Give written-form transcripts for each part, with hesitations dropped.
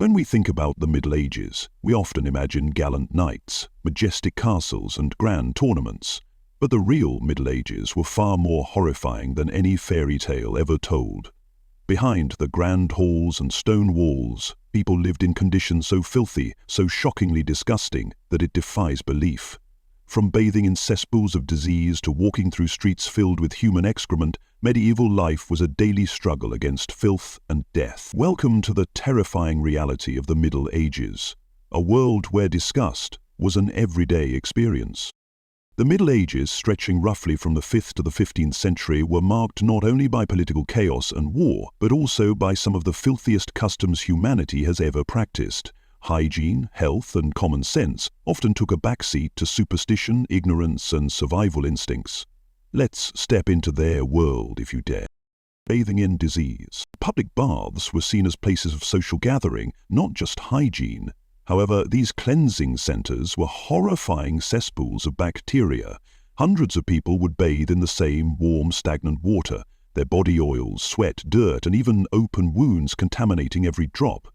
When we think about the Middle Ages, we often imagine gallant knights, majestic castles and grand tournaments. But the real Middle Ages were far more horrifying than any fairy tale ever told. Behind the grand halls and stone walls, people lived in conditions so filthy, so shockingly disgusting, that it defies belief. From bathing in cesspools of disease to walking through streets filled with human excrement, medieval life was a daily struggle against filth and death. Welcome to the terrifying reality of the Middle Ages, a world where disgust was an everyday experience. The Middle Ages, stretching roughly from the 5th to the 15th century, were marked not only by political chaos and war, but also by some of the filthiest customs humanity has ever practiced. Hygiene, health, and common sense often took a backseat to superstition, ignorance, and survival instincts. Let's step into their world if you dare. Bathing in disease. Public baths were seen as places of social gathering, not just hygiene. However, these cleansing centers were horrifying cesspools of bacteria. Hundreds of people would bathe in the same warm, stagnant water, their body oils, sweat, dirt, and even open wounds contaminating every drop.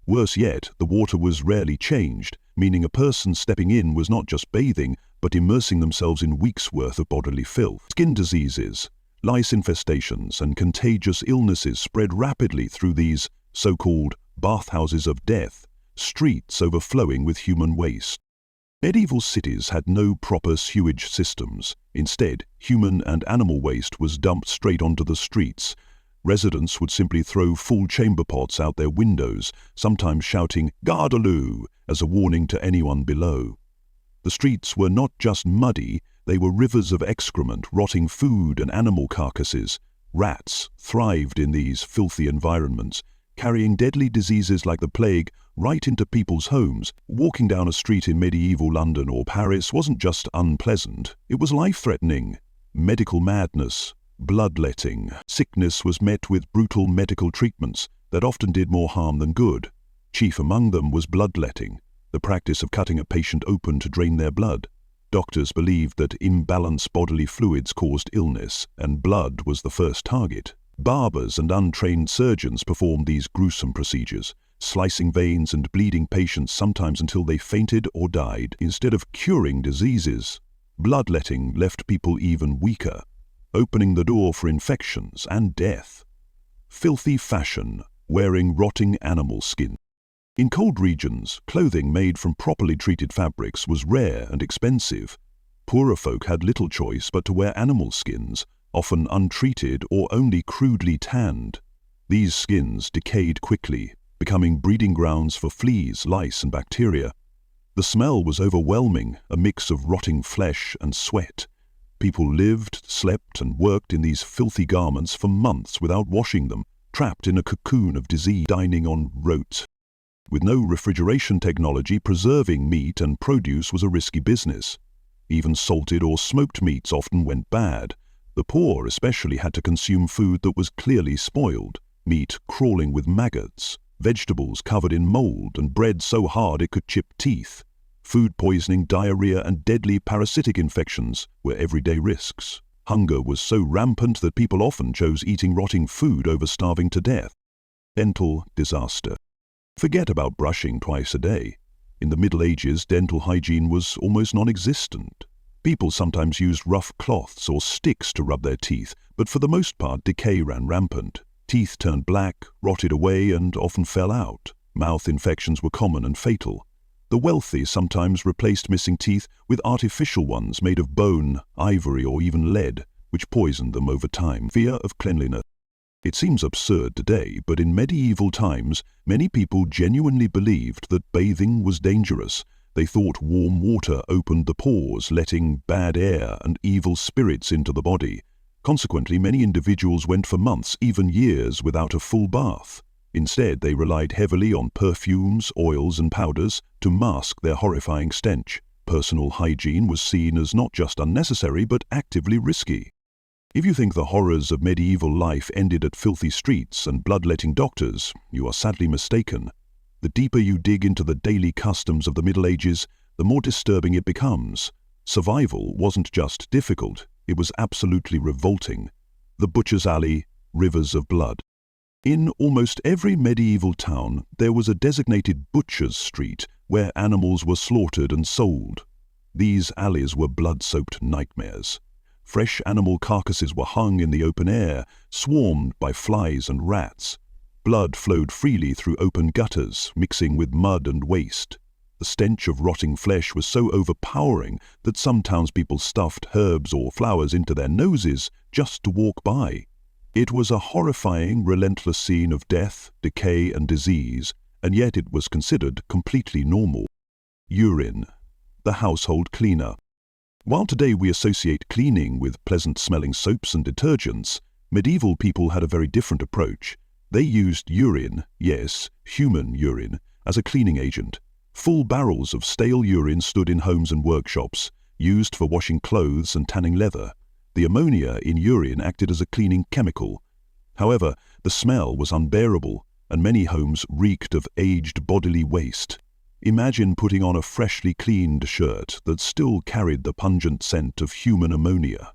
Worse yet, the water was rarely changed, meaning a person stepping in was not just bathing, but immersing themselves in weeks' worth of bodily filth. Skin diseases, lice infestations, and contagious illnesses spread rapidly through these so-called bathhouses of death, streets overflowing with human waste. Medieval cities had no proper sewage systems. Instead, human and animal waste was dumped straight onto the streets. Residents would simply throw full chamber pots out their windows, sometimes shouting "Gardaloo" as a warning to anyone below. The streets were not just muddy, they were rivers of excrement, rotting food and animal carcasses. Rats thrived in these filthy environments, carrying deadly diseases like the plague right into people's homes. Walking down a street in medieval London or Paris wasn't just unpleasant, it was life-threatening. Medical madness, bloodletting. Sickness was met with brutal medical treatments that often did more harm than good. Chief among them was bloodletting, the practice of cutting a patient open to drain their blood. Doctors believed that imbalanced bodily fluids caused illness, and blood was the first target. Barbers and untrained surgeons performed these gruesome procedures, slicing veins and bleeding patients sometimes until they fainted or died. Instead of curing diseases, bloodletting left people even weaker, opening the door for infections and death. Filthy fashion, wearing rotting animal skin. In cold regions, clothing made from properly treated fabrics was rare and expensive. Poorer folk had little choice but to wear animal skins, often untreated or only crudely tanned. These skins decayed quickly, becoming breeding grounds for fleas, lice, and bacteria. The smell was overwhelming, a mix of rotting flesh and sweat. People lived, slept, and worked in these filthy garments for months without washing them, trapped in a cocoon of disease, dining on rote. With no refrigeration technology, preserving meat and produce was a risky business. Even salted or smoked meats often went bad. The poor especially had to consume food that was clearly spoiled, meat crawling with maggots, vegetables covered in mold, and bread so hard it could chip teeth. Food poisoning, diarrhea, and deadly parasitic infections were everyday risks. Hunger was so rampant that people often chose eating rotting food over starving to death. Dental disaster. Forget about brushing twice a day. In the Middle Ages, dental hygiene was almost non-existent. People sometimes used rough cloths or sticks to rub their teeth, but for the most part decay ran rampant. Teeth turned black, rotted away, and often fell out. Mouth infections were common and fatal. The wealthy sometimes replaced missing teeth with artificial ones made of bone, ivory, or even lead, which poisoned them over time. Fear of cleanliness. It seems absurd today, but in medieval times, many people genuinely believed that bathing was dangerous. They thought warm water opened the pores, letting bad air and evil spirits into the body. Consequently, many individuals went for months, even years, without a full bath. Instead, they relied heavily on perfumes, oils, and powders to mask their horrifying stench. Personal hygiene was seen as not just unnecessary, but actively risky. If you think the horrors of medieval life ended at filthy streets and bloodletting doctors, you are sadly mistaken. The deeper you dig into the daily customs of the Middle Ages, the more disturbing it becomes. Survival wasn't just difficult, it was absolutely revolting. The butcher's alley, rivers of blood. In almost every medieval town, there was a designated butcher's street where animals were slaughtered and sold. These alleys were blood-soaked nightmares. Fresh animal carcasses were hung in the open air, swarmed by flies and rats. Blood flowed freely through open gutters, mixing with mud and waste. The stench of rotting flesh was so overpowering that some townspeople stuffed herbs or flowers into their noses just to walk by. It was a horrifying, relentless scene of death, decay, and disease, and yet it was considered completely normal. Urine, the household cleaner. While today we associate cleaning with pleasant-smelling soaps and detergents, medieval people had a very different approach. They used urine, yes, human urine, as a cleaning agent. Full barrels of stale urine stood in homes and workshops, used for washing clothes and tanning leather. The ammonia in urine acted as a cleaning chemical. However, the smell was unbearable, and many homes reeked of aged bodily waste. Imagine putting on a freshly cleaned shirt that still carried the pungent scent of human ammonia.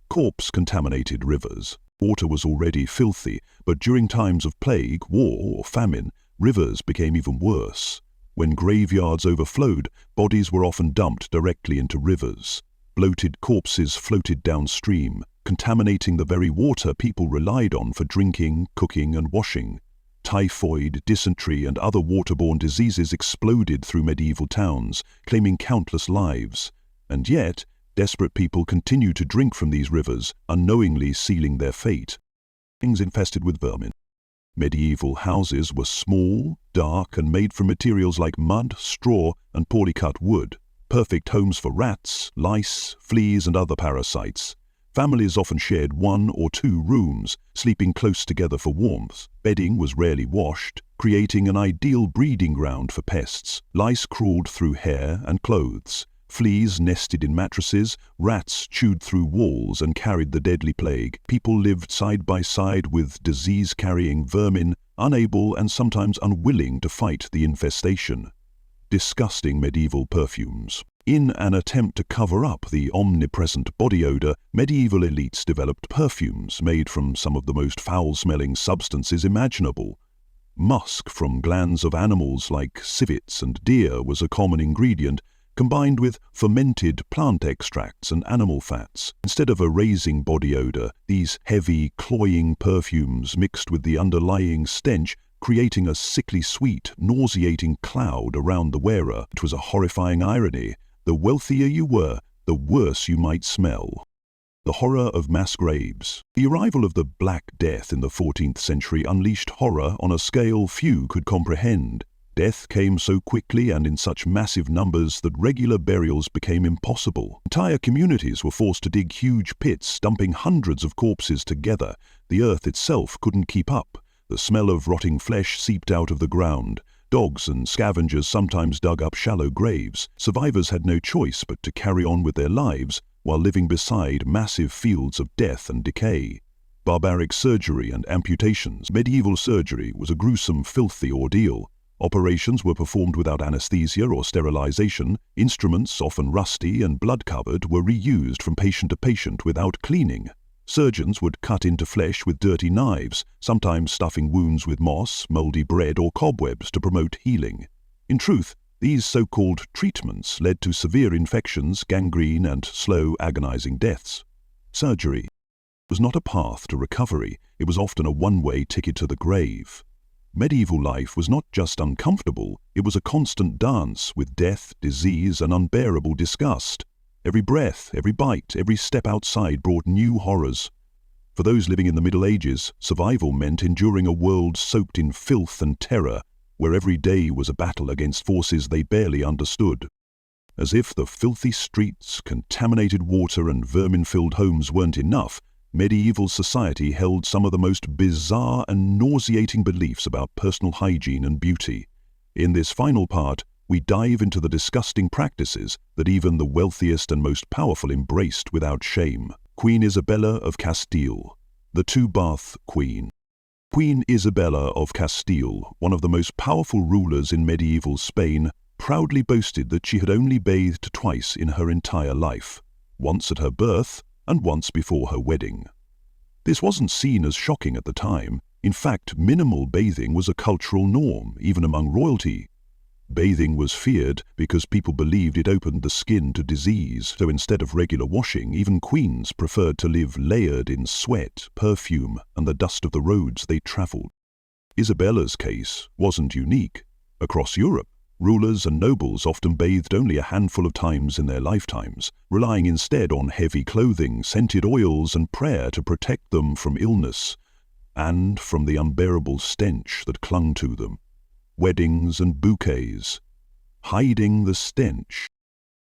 Corpse-contaminated rivers. Water was already filthy, but during times of plague, war, or famine, rivers became even worse. When graveyards overflowed, bodies were often dumped directly into rivers. Bloated corpses floated downstream, contaminating the very water people relied on for drinking, cooking, and washing. Typhoid, dysentery, and other waterborne diseases exploded through medieval towns, claiming countless lives. And yet, desperate people continued to drink from these rivers, unknowingly sealing their fate. Things infested with vermin. Medieval houses were small, dark, and made from materials like mud, straw, and poorly cut wood. Perfect homes for rats, lice, fleas, and other parasites. Families often shared 1 or 2 rooms, sleeping close together for warmth. Bedding was rarely washed, creating an ideal breeding ground for pests. Lice crawled through hair and clothes. Fleas nested in mattresses, rats chewed through walls and carried the deadly plague. People lived side by side with disease-carrying vermin, unable and sometimes unwilling to fight the infestation. Disgusting medieval perfumes. In an attempt to cover up the omnipresent body odor, medieval elites developed perfumes made from some of the most foul-smelling substances imaginable. Musk from glands of animals like civets and deer was a common ingredient, combined with fermented plant extracts and animal fats. Instead of erasing body odor, these heavy, cloying perfumes mixed with the underlying stench, creating a sickly sweet, nauseating cloud around the wearer. It was a horrifying irony. The wealthier you were, the worse you might smell. The horror of mass graves. The arrival of the Black Death in the 14th century unleashed horror on a scale few could comprehend. Death came so quickly and in such massive numbers that regular burials became impossible. Entire communities were forced to dig huge pits, dumping hundreds of corpses together. The earth itself couldn't keep up. The smell of rotting flesh seeped out of the ground. Dogs and scavengers sometimes dug up shallow graves. Survivors had no choice but to carry on with their lives while living beside massive fields of death and decay. Barbaric surgery and amputations. Medieval surgery was a gruesome, filthy ordeal. Operations were performed without anesthesia or sterilization. Instruments, often rusty and blood-covered, were reused from patient to patient without cleaning. Surgeons would cut into flesh with dirty knives, sometimes stuffing wounds with moss, moldy bread, or cobwebs to promote healing. In truth, these so-called treatments led to severe infections, gangrene, and slow, agonizing deaths. Surgery was not a path to recovery. It was often a one-way ticket to the grave. Medieval life was not just uncomfortable, it was a constant dance with death, disease, and unbearable disgust. Every breath, every bite, every step outside brought new horrors. For those living in the Middle Ages, survival meant enduring a world soaked in filth and terror, where every day was a battle against forces they barely understood. As if the filthy streets, contaminated water, and vermin-filled homes weren't enough, medieval society held some of the most bizarre and nauseating beliefs about personal hygiene and beauty. In this final part, we dive into the disgusting practices that even the wealthiest and most powerful embraced without shame. Queen Isabella of Castile, the two-bath queen. Queen Isabella of Castile, one of the most powerful rulers in medieval Spain, proudly boasted that she had only bathed twice in her entire life, once at her birth and once before her wedding. This wasn't seen as shocking at the time. In fact, minimal bathing was a cultural norm, even among royalty. Bathing was feared because people believed it opened the skin to disease, so instead of regular washing, even queens preferred to live layered in sweat, perfume, and the dust of the roads they travelled. Isabella's case wasn't unique. Across Europe, rulers and nobles often bathed only a handful of times in their lifetimes, relying instead on heavy clothing, scented oils, and prayer to protect them from illness and from the unbearable stench that clung to them. Weddings and bouquets. Hiding the stench.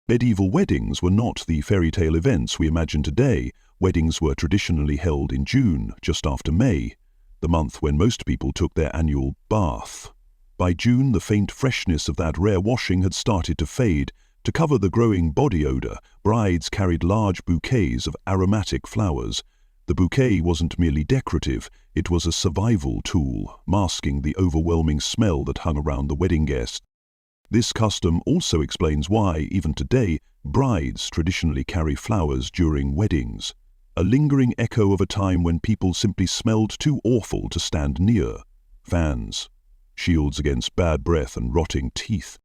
Medieval weddings were not the fairy tale events we imagine today. Weddings were traditionally held in June, just after May, the month when most people took their annual bath. By June, the faint freshness of that rare washing had started to fade. To cover the growing body odor, brides carried large bouquets of aromatic flowers. The bouquet wasn't merely decorative, it was a survival tool, masking the overwhelming smell that hung around the wedding guest. This custom also explains why, even today, brides traditionally carry flowers during weddings, a lingering echo of a time when people simply smelled too awful to stand near. Fans. Shields against bad breath and rotting teeth.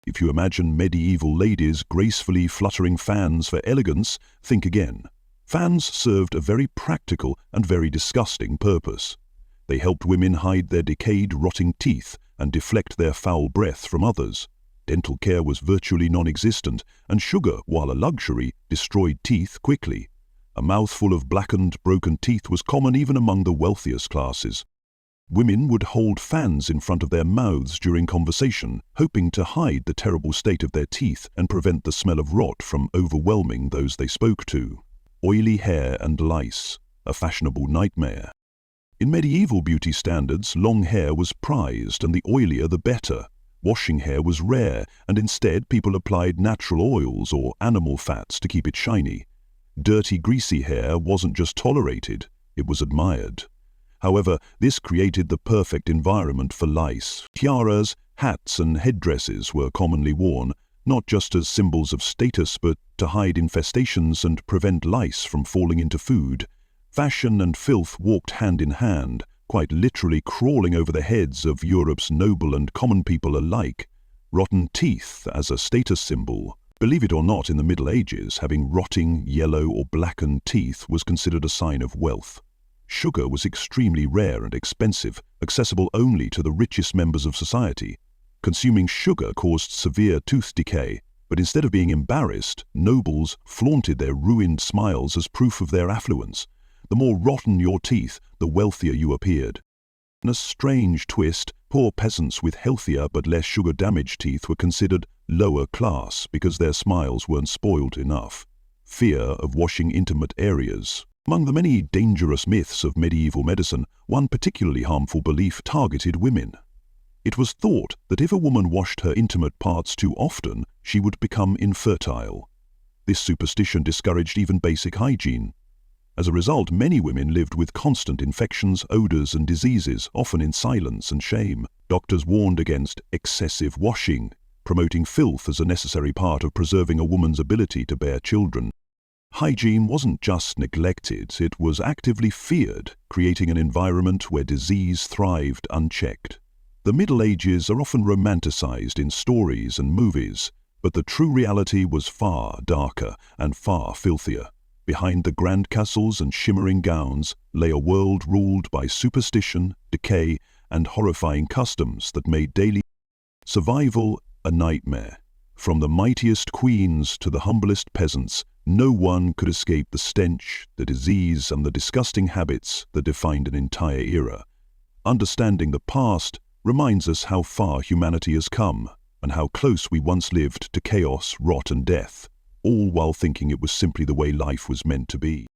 If you imagine medieval ladies gracefully fluttering fans for elegance, think again. Fans served a very practical and very disgusting purpose. They helped women hide their decayed, rotting teeth and deflect their foul breath from others. Dental care was virtually non-existent, and sugar, while a luxury, destroyed teeth quickly. A mouthful of blackened, broken teeth was common even among the wealthiest classes. Women would hold fans in front of their mouths during conversation, hoping to hide the terrible state of their teeth and prevent the smell of rot from overwhelming those they spoke to. Oily hair and lice, a fashionable nightmare. In medieval beauty standards, long hair was prized, and the oilier the better. Washing hair was rare, and instead people applied natural oils or animal fats to keep it shiny. Dirty, greasy hair wasn't just tolerated, it was admired. However, this created the perfect environment for lice. Tiaras, hats, and headdresses were commonly worn, not just as symbols of status, but to hide infestations and prevent lice from falling into food. Fashion and filth walked hand in hand, quite literally crawling over the heads of Europe's noble and common people alike. Rotten teeth as a status symbol. Believe it or not, in the Middle Ages, having rotting, yellow, or blackened teeth was considered a sign of wealth. Sugar was extremely rare and expensive, accessible only to the richest members of society. Consuming sugar caused severe tooth decay, but instead of being embarrassed, nobles flaunted their ruined smiles as proof of their affluence. The more rotten your teeth, the wealthier you appeared. In a strange twist, poor peasants with healthier but less sugar-damaged teeth were considered lower class because their smiles weren't spoiled enough. Fear of washing intimate areas. Among the many dangerous myths of medieval medicine, one particularly harmful belief targeted women. It was thought that if a woman washed her intimate parts too often, she would become infertile. This superstition discouraged even basic hygiene. As a result, many women lived with constant infections, odors, and diseases, often in silence and shame. Doctors warned against excessive washing, promoting filth as a necessary part of preserving a woman's ability to bear children. Hygiene wasn't just neglected, it was actively feared, creating an environment where disease thrived unchecked. The Middle Ages are often romanticized in stories and movies, but the true reality was far darker and far filthier. Behind the grand castles and shimmering gowns lay a world ruled by superstition, decay, and horrifying customs that made daily survival a nightmare. From the mightiest queens to the humblest peasants, no one could escape the stench, the disease, and the disgusting habits that defined an entire era. Understanding the past reminds us how far humanity has come and how close we once lived to chaos, rot, and death, all while thinking it was simply the way life was meant to be.